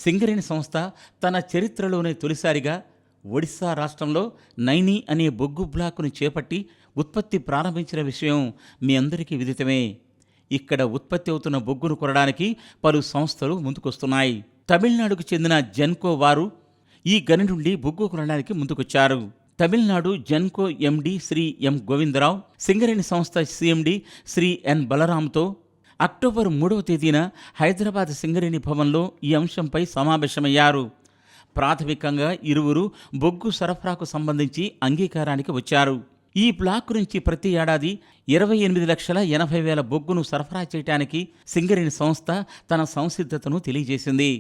సింగరేణి సంస్థ తన చరిత్రలోనే తొలిసారిగా ఒడిశా రాష్ట్రంలో నైని అనే బొగ్గు బ్లాకును చేపట్టి ఉత్పత్తి ప్రారంభించిన విషయం మీ అందరికీ విదితమే. ఇక్కడ ఉత్పత్తి అవుతున్న బొగ్గును కొనడానికి పలు సంస్థలు ముందుకొస్తున్నాయి. తమిళనాడుకు చెందిన జెన్కో వారు ఈ గని నుండి బొగ్గు కొనడానికి ముందుకొచ్చారు. తమిళనాడు జెన్కో ఎండి శ్రీ ఎం గోవిందరావు, సింగరేణి సంస్థ సిఎండి శ్రీ ఎన్ బలరాంతో అక్టోబర్ 3వ తేదీన హైదరాబాద్ సింగరేణి భవన్లో ఈ అంశంపై సమావేశమయ్యారు. ప్రాథమికంగా ఇరువురు బొగ్గు సరఫరాకు సంబంధించి అంగీకారానికి వచ్చారు. ఈ బ్లాక్ నుంచి ప్రతి ఏడాది 28,80,000 బొగ్గును సరఫరా చేయడానికి సింగరేణి సంస్థ తన సంసిద్ధతను తెలియజేసింది.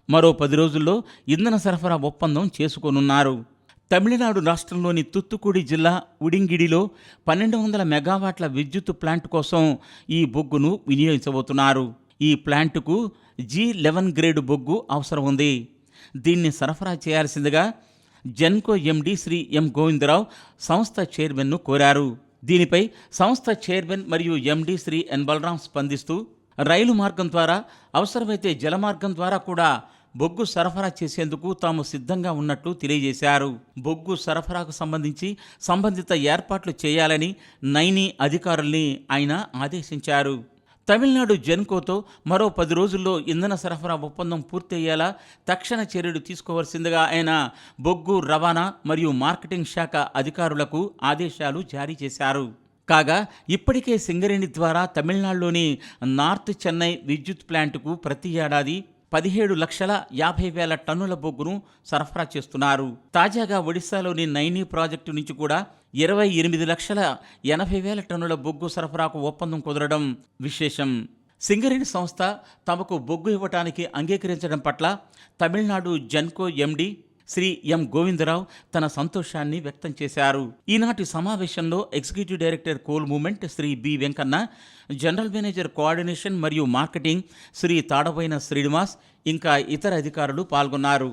మరో 10 రోజుల్లో ఇంధన సరఫరా ఒప్పందం చేసుకోనున్నారు. తమిళనాడు రాష్ట్రంలోని తుత్తుకుడి జిల్లా ఉడింగిడిలో 1200 మెగావాట్ల విద్యుత్ ప్లాంట్ కోసం ఈ బొగ్గును వినియోగించబోతున్నారు. ఈ ప్లాంటుకు G11 గ్రేడు బొగ్గు అవసరం ఉంది. దీన్ని సరఫరా చేయాల్సిందిగా జెన్కో ఎండి శ్రీ ఎం గోవిందరావు సంస్థ చైర్మన్ను కోరారు. దీనిపై సంస్థ చైర్మన్ మరియు ఎండి శ్రీ ఎన్ బలరాం స్పందిస్తూ రైలు మార్గం ద్వారా, అవసరమైతే జలమార్గం ద్వారా కూడా బొగ్గు సరఫరా చేసేందుకు తాము సిద్ధంగా ఉన్నట్లు తెలియజేశారు. బొగ్గు సరఫరాకు సంబంధించి సంబంధిత ఏర్పాట్లు చేయాలని నైని అధికారుల్ని ఆయన ఆదేశించారు. తమిళనాడు జెన్కోతో మరో 10 రోజుల్లో ఇంధన సరఫరా ఒప్పందం పూర్తయ్యేలా తక్షణ చర్యలు తీసుకోవాల్సిందిగా ఆయన బొగ్గు రవాణా మరియు మార్కెటింగ్ శాఖ అధికారులకు ఆదేశాలు జారీ చేశారు. కాగా ఇప్పటికే సింగరేణి ద్వారా తమిళనాడులోని నార్త్ చెన్నై విద్యుత్ ప్లాంటుకు ప్రతి ఏడాది 17,50,000 టన్నుల బొగ్గును సరఫరా చేస్తున్నారు. తాజాగా ఒడిశాలోని నైని ప్రాజెక్టు నుంచి కూడా 28,80,000 టన్నుల బొగ్గు సరఫరాకు ఒప్పందం కుదరడం విశేషం. సింగరేణి సంస్థ తమకు బొగ్గు ఇవ్వటానికి అంగీకరించడం పట్ల తమిళనాడు జెన్కో ఎండి శ్రీ ఎం గోవిందరావు తన సంతోషాన్ని వ్యక్తం చేశారు. ఈనాటి సమావేశంలో executive director coal movement Shri B Venkanna, general manager coordination మరియు మార్కెటింగ్ శ్రీ తాడబోయిన శ్రీనివాస్, ఇంకా ఇతర అధికారులు పాల్గొన్నారు.